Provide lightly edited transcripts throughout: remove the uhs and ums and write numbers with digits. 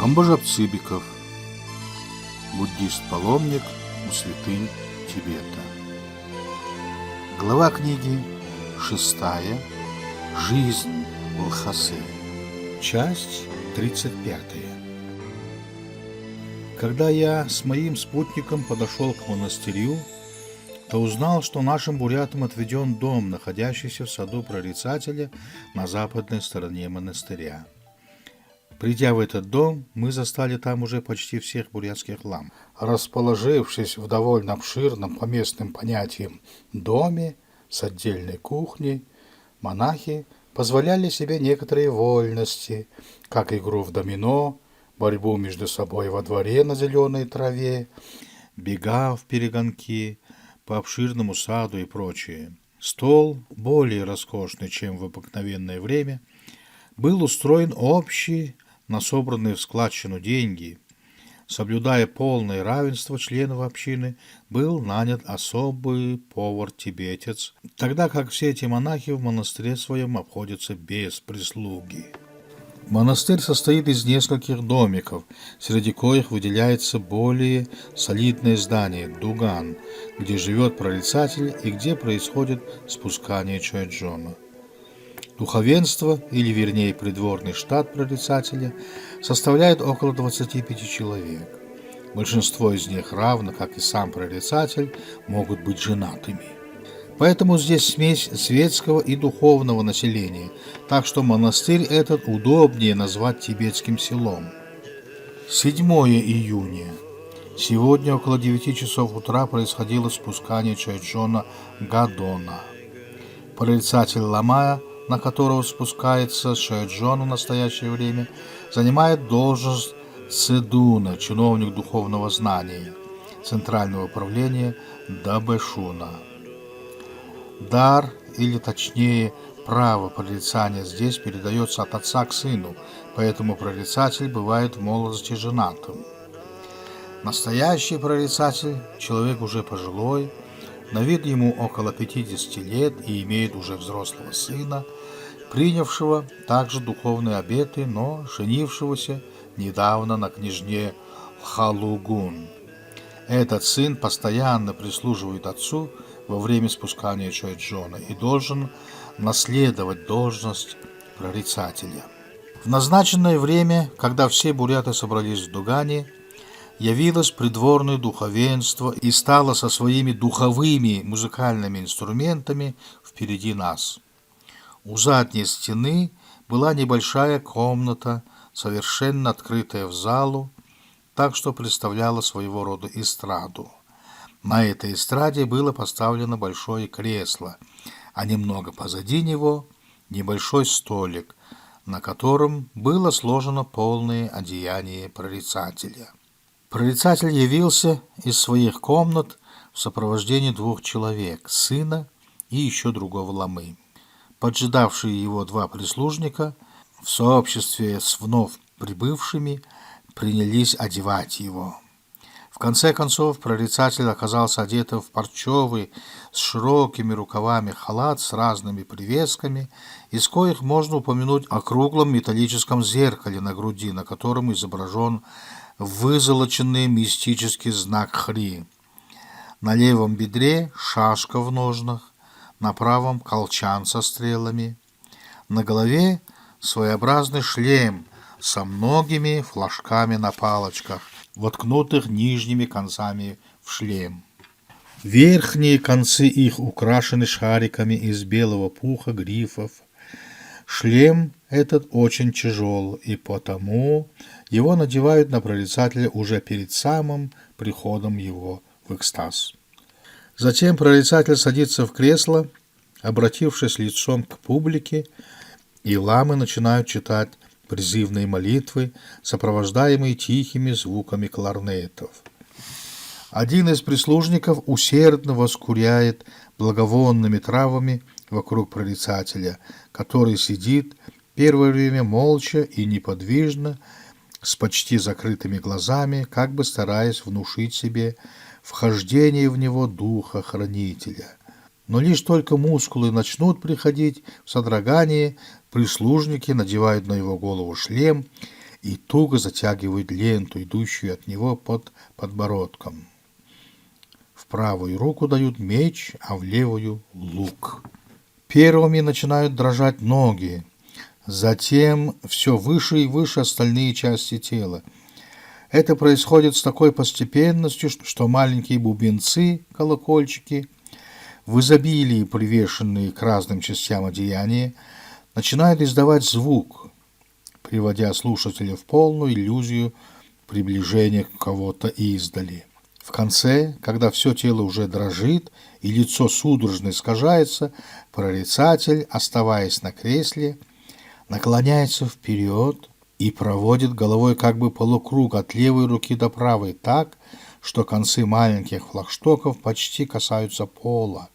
Амбожаб Цыбиков, буддист-паломник у святынь Тибета. Глава книги 6. Жизнь в Лхасе. Часть 35. Когда я с моим спутником подошел к монастырю, то узнал, что нашим бурятам отведен дом, находящийся в саду прорицателя на западной стороне монастыря. Придя в этот дом, мы застали там уже почти всех бурятских лам. Расположившись в довольно обширном по местным понятиям доме с отдельной кухней, монахи позволяли себе некоторые вольности, как игру в домино, борьбу между собой во дворе на зеленой траве, бега в перегонки по обширному саду и прочее. Стол, более роскошный, чем в обыкновенное время, был устроен общий на собранные в складчину деньги. Соблюдая полное равенство членов общины, был нанят особый повар-тибетец, тогда как все эти монахи в монастыре своем обходятся без прислуги. Монастырь состоит из нескольких домиков, среди коих выделяется более солидное здание – дуган, где живет прорицатель и где происходит спускание Чойджона. Духовенство, или вернее придворный штат прорицателя, составляет около 25 человек. Большинство из них, равно как и сам прорицатель, могут быть женатыми. Поэтому здесь смесь светского и духовного населения, так что монастырь этот удобнее назвать тибетским селом. 7 июня. Сегодня около 9 часов утра происходило спускание Чойджона Гадона. Прорицатель Ламая, на которого спускается Чойджон в настоящее время, занимает должность цедуна, чиновник духовного знания, Центрального управления Дабэшуна. Дар, или точнее право прорицания здесь передается от отца к сыну, поэтому прорицатель бывает в молодости женатым. Настоящий прорицатель – человек уже пожилой, на вид ему около 50 лет и имеет уже взрослого сына, принявшего также духовные обеты, но женившегося недавно на княжне Лхалугун. Этот сын постоянно прислуживает отцу во время спускания Чойджона и должен наследовать должность прорицателя. В назначенное время, когда все буряты собрались в дугане, явилось придворное духовенство и стало со своими духовыми музыкальными инструментами впереди нас. У задней стены была небольшая комната, совершенно открытая в залу, так что представляла своего рода эстраду. На этой эстраде было поставлено большое кресло, а немного позади него небольшой столик, на котором было сложено полное одеяние прорицателя. Прорицатель явился из своих комнат в сопровождении 2 человек, сына и еще другого ламы. Поджидавшие его 2 прислужника в сообществе с вновь прибывшими принялись одевать его. В конце концов, прорицатель оказался одетым в парчевый с широкими рукавами халат с разными привесками, из коих можно упомянуть о круглом металлическом зеркале на груди, на котором изображен вызолоченный мистический знак Хри. На левом бедре шашка в ножнах, на правом колчан со стрелами. На голове своеобразный шлем со многими флажками на палочках, воткнутых нижними концами в шлем. Верхние концы их украшены шариками из белого пуха грифов. Шлем этот очень тяжел, и потому его надевают на прорицателя уже перед самым приходом его в экстаз. Затем прорицатель садится в кресло, обратившись лицом к публике, и ламы начинают читать призывные молитвы, сопровождаемые тихими звуками кларнетов. Один из прислужников усердно воскуряет благовонными травами вокруг прорицателя, который сидит первое время молча и неподвижно, с почти закрытыми глазами, как бы стараясь внушить себе вхождение в него духа хранителя. Но лишь только мускулы начнут приходить в содрогание, прислужники надевают на его голову шлем и туго затягивает ленту, идущую от него под подбородком. В правую руку дают меч, а в левую — лук. Первыми начинают дрожать ноги, затем все выше и выше остальные части тела. Это происходит с такой постепенностью, что маленькие бубенцы, колокольчики, в изобилии привешенные к разным частям одеяния, начинают издавать звук, приводя слушателя в полную иллюзию приближения к кого-то издали. В конце, когда все тело уже дрожит и лицо судорожно искажается, прорицатель, оставаясь на кресле, наклоняется вперед и проводит головой как бы полукруг от левой руки до правой так, что концы маленьких флагштоков почти касаются пола,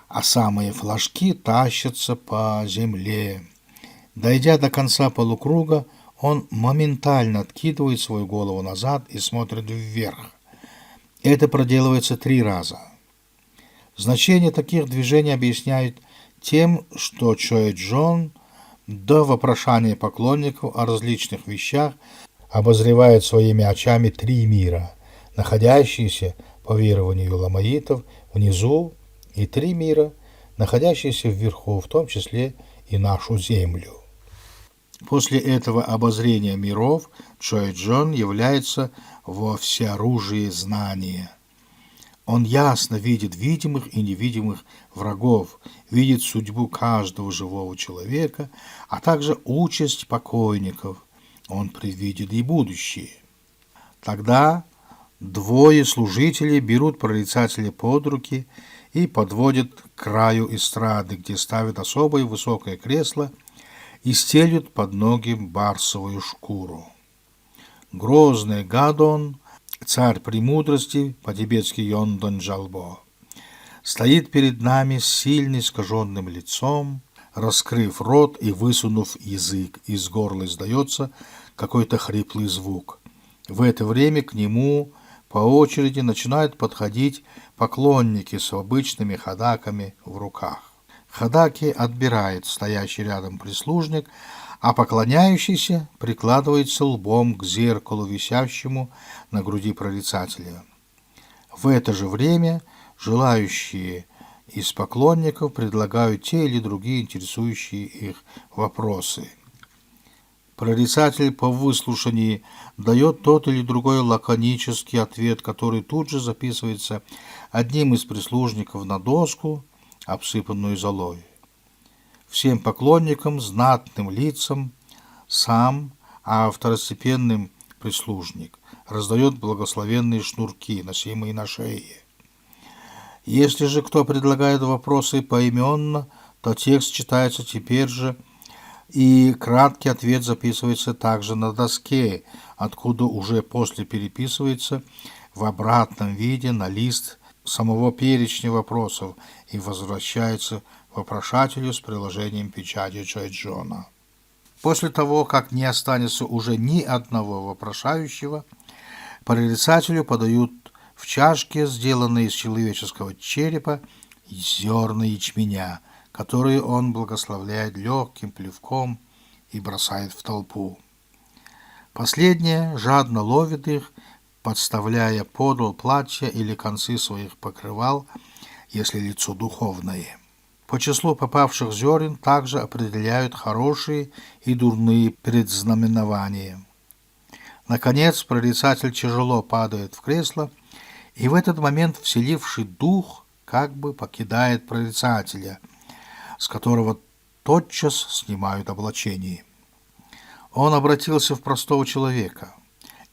а самые флажки тащатся по земле. Дойдя до конца полукруга, он моментально откидывает свою голову назад и смотрит вверх. Это проделывается 3 раза. Значение таких движений объясняют тем, что Чоэ-Джон до вопрошания поклонников о различных вещах обозревает своими очами 3 мира, находящиеся, по верованию ламаитов, внизу, и 3 мира, находящиеся вверху, в том числе и нашу землю. После этого обозрения миров Чоэ-Джон является во всеоружии знания. Он ясно видит видимых и невидимых врагов, видит судьбу каждого живого человека, а также участь покойников. Он предвидит и будущее. Тогда 2 служителей берут прорицателя под руки и подводят к краю эстрады, где ставят особое высокое кресло и стелют под ноги барсовую шкуру. Грозный Гадон, царь премудрости, по-тибетски Йондон Джалбо, стоит перед нами с сильно искаженным лицом, раскрыв рот и высунув язык. Из горла издается какой-то хриплый звук. В это время к нему по очереди начинают подходить поклонники с обычными ходаками в руках. Ходаки отбирает стоящий рядом прислужник, а поклоняющийся прикладывается лбом к зеркалу, висящему на груди прорицателя. В это же время желающие из поклонников предлагают те или другие интересующие их вопросы. Прорицатель по выслушании дает тот или другой лаконический ответ, который тут же записывается одним из прислужников на доску, обсыпанную золой. Всем поклонникам, знатным лицам сам, а второстепенным прислужник раздает благословенные шнурки, носимые на шее. Если же кто предлагает вопросы поименно, то текст читается теперь же, и краткий ответ записывается также на доске, откуда уже после переписывается в обратном виде на лист самого перечня вопросов и возвращается вопрошателю с приложением печати Чоэ-Джона. После того, как не останется уже ни одного вопрошающего, прорицателю подают в чашке, сделанные из человеческого черепа, зерна ячменя, которые он благословляет легким плевком и бросает в толпу. Последняя жадно ловит их, подставляя подол платья или концы своих покрывал, если лицо духовное. По числу попавших зерен также определяют хорошие и дурные предзнаменования. Наконец, прорицатель тяжело падает в кресло, и в этот момент вселивший дух как бы покидает прорицателя, с которого тотчас снимают облачение. Он обратился в простого человека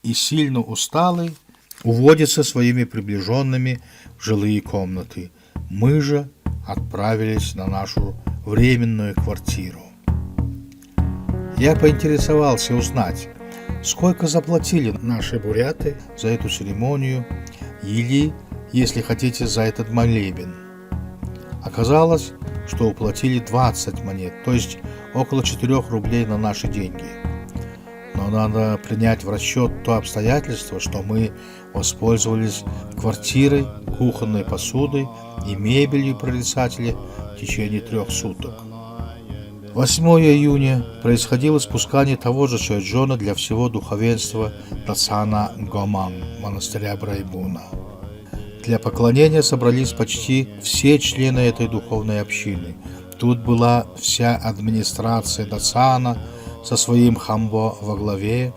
и, сильно усталый, уводится своими приближенными в жилые комнаты. Мы же отправились на нашу временную квартиру. Я поинтересовался узнать, сколько заплатили наши буряты за эту церемонию или, если хотите, за этот молебен. Оказалось, что уплатили 20 монет, то есть около 4 рублей на наши деньги. Но надо принять в расчет то обстоятельство, что мы воспользовались квартирой, кухонной посудой и мебелью прорицателя в течение 3 суток. 8 июня происходило спускание того же Чойджона для всего духовенства Дацана Гоман, монастыря Брайбуна. Для поклонения собрались почти все члены этой духовной общины. Тут была вся администрация Дацана со своим хамбо во главе,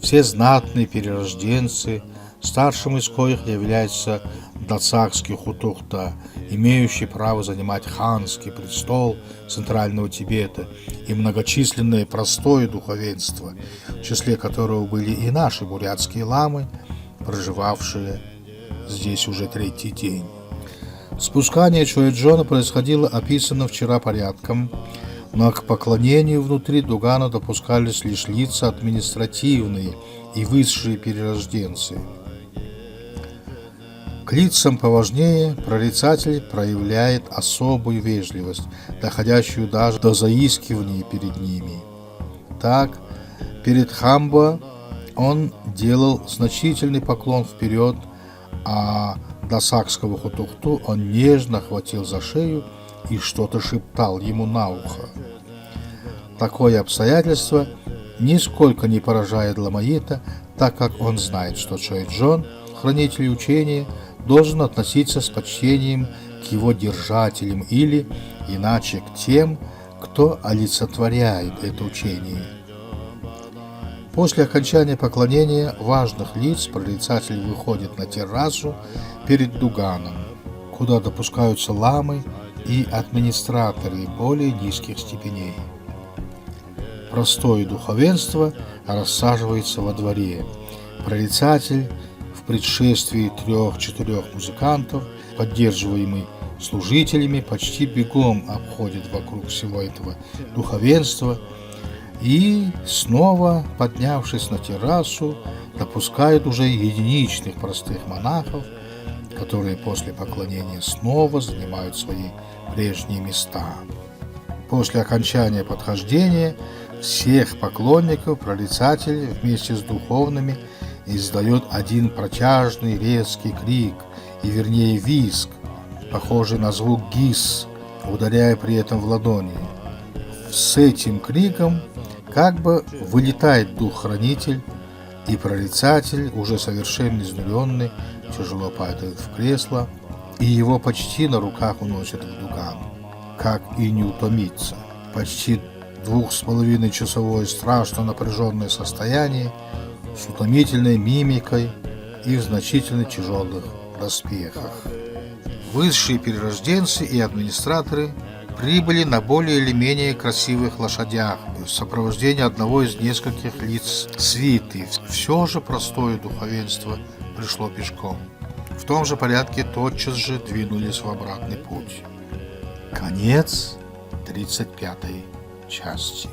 все знатные перерожденцы, старшим из коих является дацакский хутухта, имеющий право занимать ханский престол Центрального Тибета, и многочисленное простое духовенство, в числе которого были и наши бурятские ламы, проживавшие здесь уже третий день. Спускание Чойджона происходило описано вчера порядком, но к поклонению внутри дугана допускались лишь лица административные и высшие перерожденцы. К лицам поважнее прорицатель проявляет особую вежливость, доходящую даже до заискивания перед ними. Так, перед хамбо он делал значительный поклон вперед, а дацакского хутухту он нежно хватил за шею и что-то шептал ему на ухо. Такое обстоятельство нисколько не поражает ламаита, так как он знает, что Чойджон, хранитель учения, должен относиться с почтением к его держателям или, иначе, к тем, кто олицетворяет это учение. После окончания поклонения важных лиц прорицатель выходит на террасу перед дуганом, куда допускаются ламы и администраторы более низких степеней. Простое духовенство рассаживается во дворе. Прорицатель в предшествии 3-4 музыкантов, поддерживаемый служителями, почти бегом обходит вокруг всего этого духовенства и, снова поднявшись на террасу, допускает уже единичных простых монахов, которые после поклонения снова занимают свои прежние места. После окончания подхождения всех поклонников прорицатель вместе с духовными издает один протяжный резкий крик, и вернее визг, похожий на звук гис, ударяя при этом в ладони. С этим криком как бы вылетает дух-хранитель, и прорицатель, уже совершенно изнуренный, тяжело падает в кресло, и его почти на руках уносят в дуган. Как и не утомиться. Почти 2,5-часовое страшно напряженное состояние с утомительной мимикой и в значительно тяжелых доспехах. Высшие перерожденцы и администраторы прибыли на более или менее красивых лошадях в сопровождении одного из нескольких лиц свиты. Все же простое духовенство пришло пешком. В том же порядке тотчас же двинулись в обратный путь. Конец 35-й части.